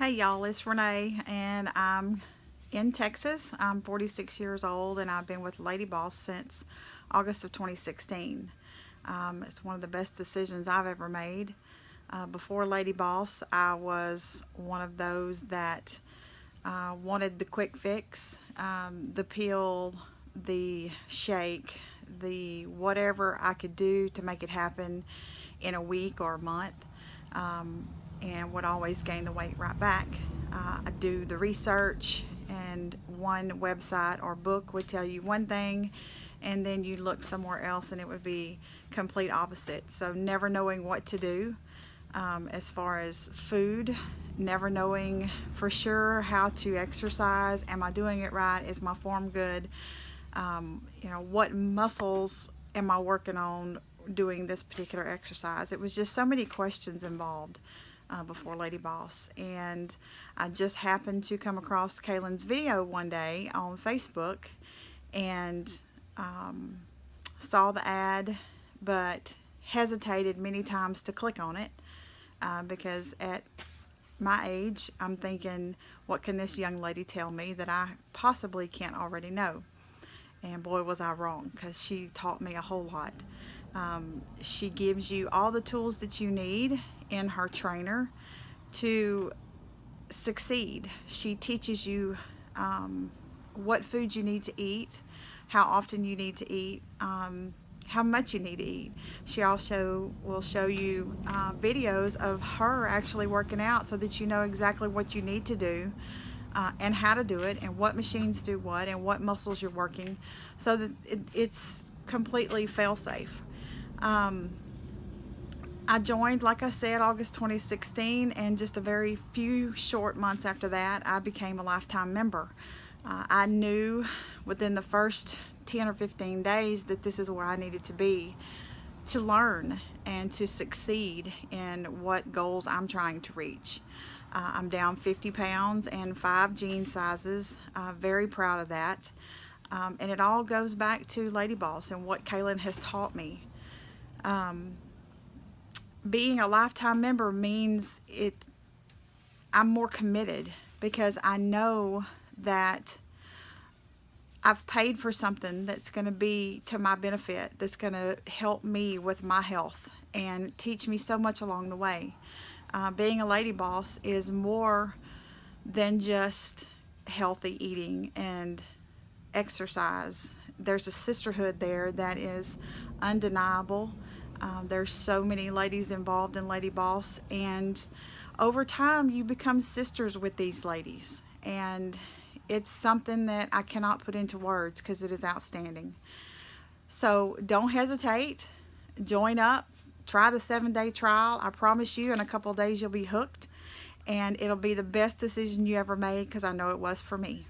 Hey y'all, it's Renee and I'm in Texas. I'm 46 years old and I've been with LadyBoss since August of 2016. It's one of the best decisions I've ever made. Before LadyBoss, I was one of those that wanted the quick fix, the pill, the shake, the whatever I could do to make it happen in a week or a month. And would always gain the weight right back. I do the research, and one website or book would tell you one thing, and then you look somewhere else and it would be complete opposite. So never knowing what to do as far as food, never knowing for sure how to exercise. Am I doing it right? Is my form good? What muscles am I working on doing this particular exercise? It was just so many questions involved before LadyBoss, and I just happened to come across Kaelin's video one day on Facebook and saw the ad, but hesitated many times to click on it because at my age I'm thinking, what can this young lady tell me that I possibly can't already know? And boy, was I wrong, because she taught me a whole lot. She gives you all the tools that you need in her trainer to succeed. She teaches you what foods you need to eat, how often you need to eat, how much you need to eat. She also will show you videos of her actually working out so that you know exactly what you need to do and how to do it, and what machines do what, and what muscles you're working, so that it's completely fail-safe. I joined, like I said, August 2016, and just a very few short months after that, I became a lifetime member. I knew within the first 10 or 15 days that this is where I needed to be to learn and to succeed in what goals I'm trying to reach. I'm down 50 pounds and 5 jean sizes. Very proud of that. And it all goes back to LadyBoss and what Kaelin has taught me. Being a lifetime member means I'm more committed, because I know that I've paid for something that's going to be to my benefit, that's going to help me with my health and teach me so much along the way. Being a LadyBoss is more than just healthy eating and exercise. There's a sisterhood there that is undeniable. There's so many ladies involved in LadyBoss, and over time you become sisters with these ladies, and it's something that I cannot put into words because it is outstanding. So don't hesitate. Join up. Try the 7-day trial. I promise you in a couple of days you'll be hooked, and it'll be the best decision you ever made, because I know it was for me.